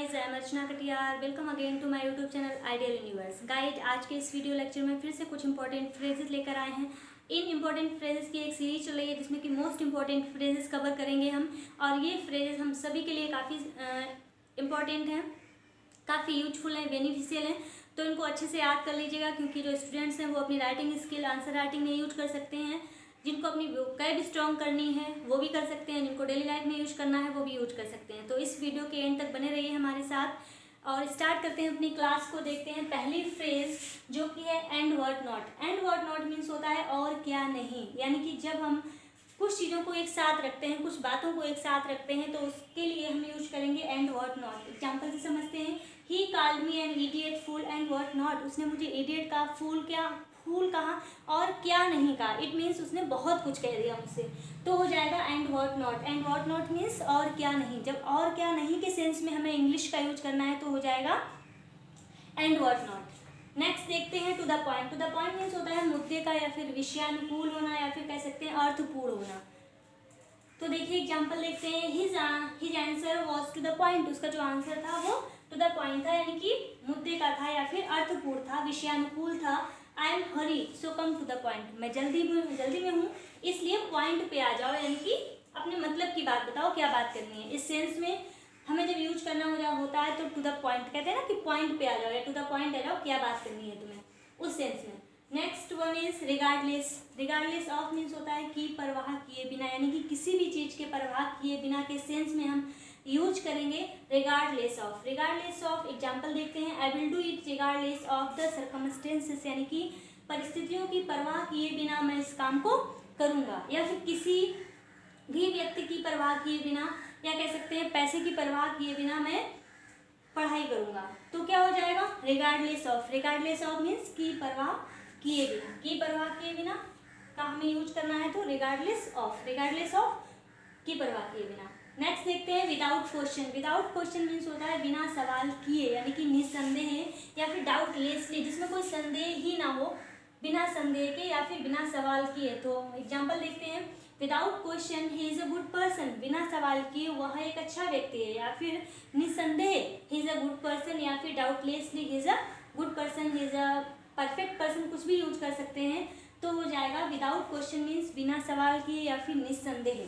Guys, I am Archana Katiyar. Welcome again to my YouTube channel Ideal Universe. Guys, आज के इस video lecture में फिर से कुछ इंपॉर्टेंट फ्रेजेस लेकर आए हैं। इन इंपॉर्टेंट फ्रेजेस की एक सीरीज चल रही है जिसमें कि मोस्ट इंपॉर्टेंट फ्रेजेस कवर करेंगे हम। और ये फ्रेजेस हम सभी के लिए काफ़ी इंपॉर्टेंट हैं, काफ़ी यूजफुल हैं, बेनिफिशियल हैं। तो इनको अच्छे से याद कर लीजिएगा, क्योंकि जो स्टूडेंट्स हैं वो अपनी राइटिंग स्किल, आंसर राइटिंग में यूज कर सकते हैं। जिनको अपनी वोकैब स्ट्रॉन्ग करनी है वो भी कर सकते हैं, जिनको डेली लाइफ में यूज करना है वो भी यूज कर सकते हैं। तो इस वीडियो के एंड तक बने रहिए हमारे साथ। और स्टार्ट करते हैं अपनी क्लास को। देखते हैं पहली फ्रेज जो कि है and what not. And what not means होता है और क्या नहीं, यानी कि जब हम कुछ चीज़ों को एक साथ रखते हैं, कुछ बातों को एक साथ रखते हैं, तो उसके लिए हम यूज करेंगे एंड व्हाट नॉट। एग्जाम्पल से समझते हैं। He called me an idiot fool and what not. उसने मुझे इडियट कहा, फूल कहा और क्या नहीं कहा। इट मीन्स उसने बहुत कुछ कह दिया मुझसे, तो हो जाएगा and what not. And what not means और क्या नहीं। जब और क्या नहीं के सेंस में हमें इंग्लिश का यूज करना है तो हो जाएगा एंड व्हाट नॉट। नेक्स्ट देखते हैं to the point. To the point means होता है मुद्दे का या फिर विषयानुकूल होना, या फिर कह सकते हैं अर्थपूर्ण होना। तो देखिए एग्जाम्पल देखते हैं। His answer was to the point. उसका जो आंसर था वो टू द पॉइंट था, यानी कि मुद्दे का था या फिर अर्थपूर्ण था, विषयानुकूल था। I am hurry so come to the point. मैं जल्दी में हूँ इसलिए पॉइंट पे आ जाओ, यानी कि अपने मतलब की बात बताओ, क्या बात करनी है। इस सेंस में हमें जब यूज करना होता है तो टू द पॉइंट कहते हैं ना, कि पॉइंट पे आ जाओ या टू द पॉइंट आ जाओ, क्या बात करनी है तुम्हें, उस सेंस में। Next one is regardless. Regardless of means होता है कि परवाह किए बिना, यानी कि किसी भी चीज़ के परवाह किए बिना के सेंस में हम यूज करेंगे regardless of. Regardless of example देखते हैं। I will do it regardless of the circumstances, यानी कि परिस्थितियों की परवाह किए बिना मैं इस काम को करूँगा। या फिर किसी भी व्यक्ति की परवाह किए बिना, या कह सकते हैं पैसे की परवाह किए बिना मैं पढ़ाई करूँगा, तो क्या हो जाएगा regardless of. Regardless of means की परवाह किए बिना, की परवाह किए बिना का हमें यूज करना है तो रिगार्डलेस ऑफ। रिगार्डलेस ऑफ की परवाह किए बिना। नेक्स्ट देखते हैं without question. Without question means होता है बिना सवाल किए, यानी कि निस्संदेह, या फिर डाउटलेसली, जिसमें कोई संदेह ही ना हो, बिना संदेह के या फिर बिना सवाल किए। तो एग्जाम्पल देखते हैं। Without question he is a good person. बिना सवाल किए वह एक अच्छा व्यक्ति है, या फिर निस्संदेह he is a good person, या फिर doubtlessly he is a good person, he is a perfect person, कुछ भी यूज कर सकते हैं। तो हो जाएगा विदाउट क्वेश्चन मीन्स बिना सवाल किए या फिर निस्संदेह।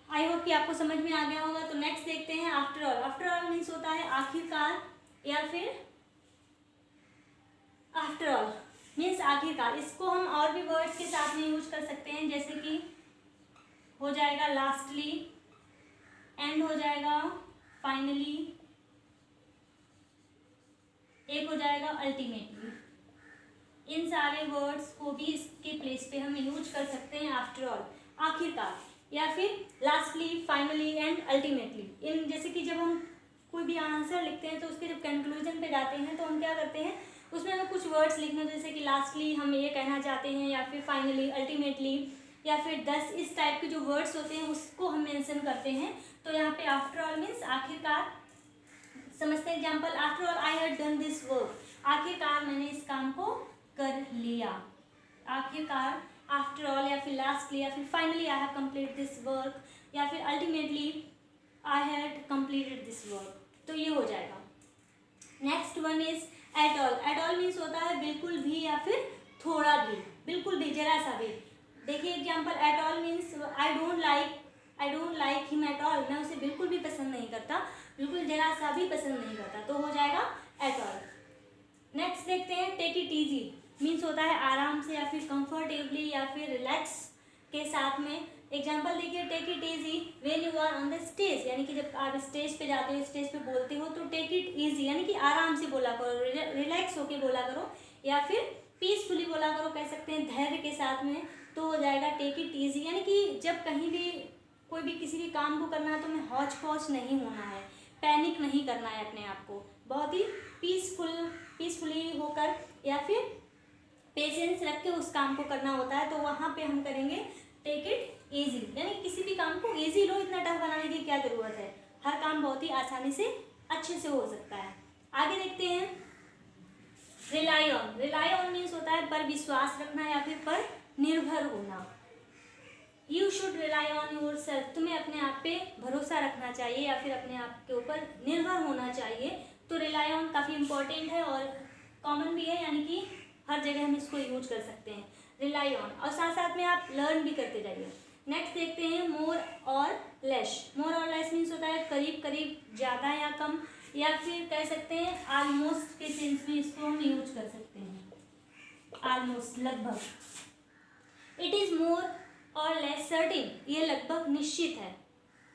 आई होप कि आपको समझ में आ गया होगा। तो नेक्स्ट देखते हैं after all. After all means होता है आखिरकार, या फिर आफ्टर ऑल मीन्स आखिरकार। इसको हम और भी वर्ड्स के साथ में यूज कर सकते हैं, जैसे कि हो जाएगा लास्टली, एंड हो जाएगा फाइनली, एक हो जाएगा अल्टीमेटली। इन सारे वर्ड्स को भी इसके प्लेस पे हम यूज कर सकते हैं आफ्टर ऑल, आखिरकार, या फिर लास्टली, फाइनली एंड अल्टीमेटली। इन जैसे कि जब हम कोई भी आंसर लिखते हैं तो उसके जब कंक्लूजन पे जाते हैं तो हम क्या करते हैं, उसमें हमें कुछ वर्ड्स लिखने, जैसे कि लास्टली हम ये कहना चाहते हैं, या फिर फाइनली, अल्टीमेटली, या फिर 10, इस टाइप के जो वर्ड्स होते हैं उसको हम मेंशन करते हैं। तो यहाँ पे आफ्टर ऑल मीन्स आखिरकार। समझते हैं example. After all I had done this work. आखिरकार मैंने इस काम को कर लिया। आखिरकार, आफ्टर ऑल, या फिर लास्टली, या फिर finally I have complete this work, या फिर ultimately I had completed this work. तो ये हो जाएगा। Next one is at all. At all means होता है बिल्कुल भी या फिर थोड़ा भी, बिल्कुल भी, जरा सा भी। देखिए example. At all means I don't like him at all. मैं उसे बिल्कुल भी पसंद नहीं करता, बिल्कुल जरा सा भी पसंद नहीं करता, तो हो जाएगा एट ऑल। नेक्स्ट देखते हैं टेक इट इजी। मीन्स होता है आराम से, या फिर कंफर्टेबली, या फिर रिलैक्स के साथ में। एग्जाम्पल देखिए। Take it easy when you are on the stage, यानी कि जब आप स्टेज पे जाते हो, स्टेज पे बोलते हो, तो टेक इट इजी यानी कि आराम से बोला करो, रिलैक्स होके बोला करो, या फिर पीसफुली बोला करो, कह सकते हैं धैर्य के साथ में। तो हो जाएगा टेक इट इजी, यानी कि जब कहीं भी कोई भी किसी भी काम को करना है तो हमें हौच पौच नहीं होना है, पैनिक नहीं करना है अपने आप को, बहुत ही पीसफुली होकर या फिर पेशेंस रख के उस काम को करना होता है। तो वहाँ पे हम करेंगे टेक इट इजी, यानी किसी भी काम को इजी लो, इतना टफ बनाने की क्या ज़रूरत है, हर काम बहुत ही आसानी से अच्छे से हो सकता है। आगे देखते हैं rely on. Rely on means होता है पर विश्वास रखना, या फिर पर निर्भर होना। You should rely on your self, तुम्हें अपने आप पे भरोसा रखना चाहिए या फिर अपने आप के ऊपर निर्भर होना चाहिए। तो रिलाई ऑन काफ़ी इंपॉर्टेंट है और कॉमन भी है, यानी कि हर जगह हम इसको यूज कर सकते हैं, रिलाई ऑन। और साथ साथ में आप लर्न भी करते जाइए। नेक्स्ट देखते हैं मोर और लेस। मोर और लेस मीन्स होता है करीब करीब, ज़्यादा या कम, या फिर कह सकते हैं ऑलमोस्ट के सेंस में इसको हम यूज कर सकते हैं, ऑलमोस्ट, लगभग। इट इज़ मोर और लेस सर्टेन, ये लगभग निश्चित है।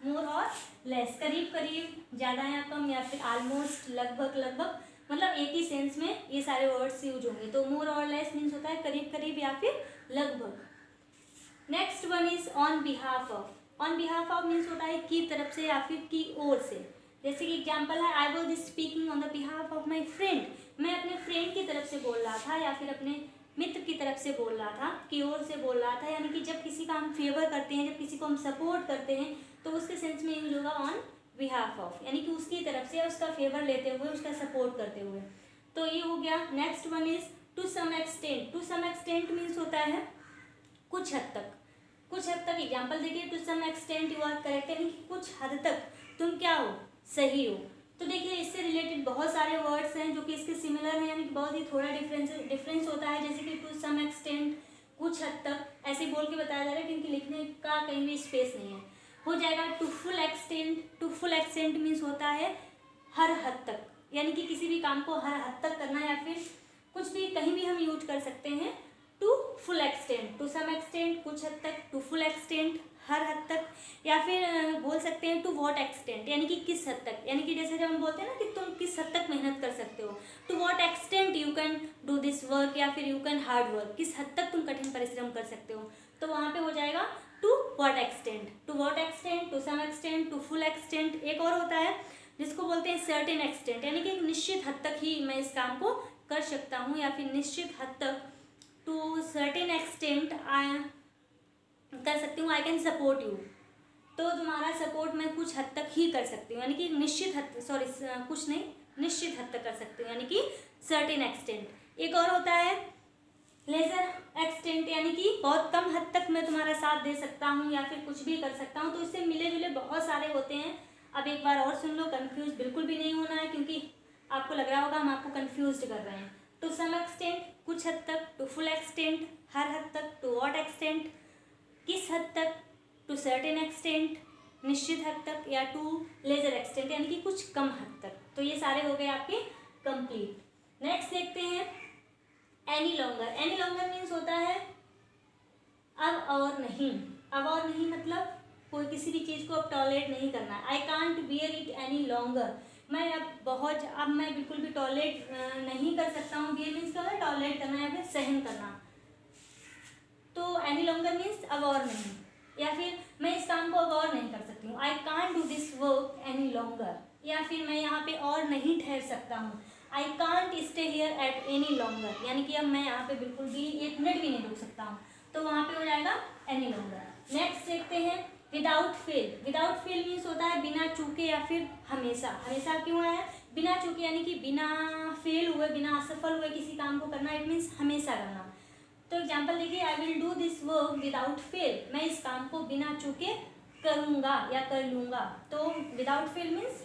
मोर और लेस, करीब करीब, ज़्यादा या कम, या फिर ऑलमोस्ट, लगभग लगभग, मतलब एक ही सेंस में ये सारे वर्ड्स यूज होंगे। तो मोर और लेस मीन्स होता है करीब करीब या फिर लगभग। Next one is on behalf of. On behalf of means होता है की तरफ से या फिर की ओर से। जैसे कि एग्जाम्पल है, I was speaking on the behalf of my friend, मैं अपने फ्रेंड की तरफ से बोल रहा था या फिर अपने मित्र की तरफ से बोल रहा था, की ओर से बोल रहा था। यानी कि जब किसी का हम फेवर करते हैं, जब किसी को हम सपोर्ट करते हैं, तो उसके सेंस में यूज होगा ऑन बिहाफ ऑफ, यानी कि उसकी तरफ से उसका फेवर लेते हुए, उसका सपोर्ट करते हुए। तो ये हो गया। Next one is to some extent. To some extent means होता है कुछ हद तक, कुछ हद तक। एग्जाम्पल देखिए, to some extent you are correct, यानी कि कुछ हद तक तुम क्या हो, सही हो। तो देखिए इससे रिलेटेड बहुत सारे वर्ड्स हैं जो कि इसके सिमिलर हैं, यानी कि बहुत ही थोड़ा डिफरेंस होता है। जैसे कि टू सम एक्सटेंट, कुछ हद तक, ऐसे बोल के बताया जा रहा है क्योंकि लिखने का कहीं भी स्पेस नहीं है। हो जाएगा to full extent. To full extent means होता है हर हद तक, यानी कि किसी भी काम को हर हद तक करना, या फिर कुछ भी कहीं भी हम यूज कर सकते हैं। To full extent, to some extent, कुछ हद तक, टू फुल एक्सटेंट, हर हद तक, या फिर बोल सकते हैं टू वॉट एक्सटेंट, यानी कि किस हद तक। यानी कि जैसे जब हम बोलते हैं ना कि तुम किस हद तक मेहनत कर सकते हो, to what extent you can do this work, या फिर यू कैन हार्ड वर्क, किस हद तक तुम कठिन परिश्रम कर सकते हो। तो वहाँ पे हो जाएगा to what extent, to what extent, to some extent, to full extent. एक और होता है जिसको बोलते हैं सर्टेन एक्सटेंट, यानी कि एक निश्चित हद तक ही मैं इस काम को कर सकता हूँ, या फिर निश्चित हद तक, टू सर्टेन एक्सटेंट आई कर सकती हूँ, आई कैन सपोर्ट यू। तो तुम्हारा सपोर्ट मैं कुछ हद तक ही कर सकती हूँ, यानी कि निश्चित हद, सॉरी कुछ नहीं, निश्चित हद तक कर सकती हूँ, यानी कि सर्टेन एक्सटेंट। एक और होता है लेजर एक्सटेंट, यानी कि बहुत कम हद तक मैं तुम्हारा साथ दे सकता हूँ या फिर कुछ भी कर सकता हूँ। तो इससे मिले जुले बहुत सारे होते हैं। अब एक बार और सुन लो, कंफ्यूज बिल्कुल भी नहीं होना है, क्योंकि आपको लग रहा होगा हम आपको कंफ्यूज कर रहे हैं। टू सम एक्सटेंट, कुछ हद तक, टू फुल एक्सटेंट, हर हद तक, टू वॉट एक्सटेंट, किस हद तक, टू सर्टेन एक्सटेंट, निश्चित हद तक, या टू लेजर एक्सटेंट, यानी कि कुछ कम हद तक। तो ये सारे हो गए आपके कंप्लीट। नेक्स्ट देखते हैं any longer. Any longer means होता है अब और नहीं। अब और नहीं मतलब कोई किसी भी चीज़ को अब टॉलरेट नहीं करना। I can't bear it any longer, मैं अब मैं बिल्कुल भी टॉलरेट नहीं कर सकता हूँ। बियर मीन्स क्या होता है, टॉलरेट करना या फिर सहन करना। तो एनी लॉन्गर मीन्स अब और नहीं, या फिर मैं इस काम को अब और नहीं कर सकती हूँ। I can't do this work any longer, या फिर मैं यहाँ पे और नहीं ठहर सकता हूँ। I can't stay here at any longer, यानी कि अब मैं यहाँ पे बिल्कुल भी 1 मिनट भी नहीं रुक सकता हूँ। तो वहाँ पे हो जाएगा एनी लॉन्गर। नेक्स्ट देखते हैं without fail. Without fail means होता है बिना चूके या फिर हमेशा। हमेशा क्यों है, बिना चूके, यानी कि बिना फेल हुए, बिना असफल हुए किसी काम को करना, इट मीन्स हमेशा करना। तो एग्जाम्पल देखिए, I will do this work without fail, मैं इस काम को बिना चूके करूँगा या कर लूँगा। तो विदाउट फेल मीन्स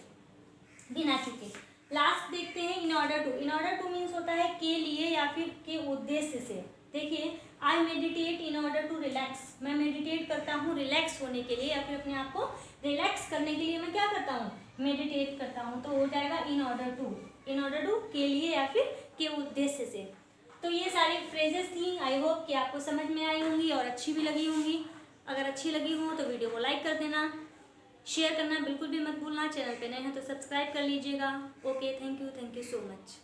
बिना चूके। लास्ट देखते हैं in order to. In order to means होता है के लिए या फिर के उद्देश्य से। देखिए, I meditate in order to relax, मैं मेडिटेट करता हूँ रिलैक्स होने के लिए, या फिर अपने आप को रिलैक्स करने के लिए मैं क्या करता हूँ, मेडिटेट करता हूँ। तो हो जाएगा in order to. In order to के लिए या फिर के उद्देश्य से। तो ये सारी फ्रेजेस थी। आई होप कि आपको समझ में आई होंगी और अच्छी भी लगी होंगी। अगर अच्छी लगी हो तो वीडियो को लाइक कर देना, शेयर करना बिल्कुल भी मत भूलना। चैनल पे नए हैं तो सब्सक्राइब कर लीजिएगा। Okay, thank you so much.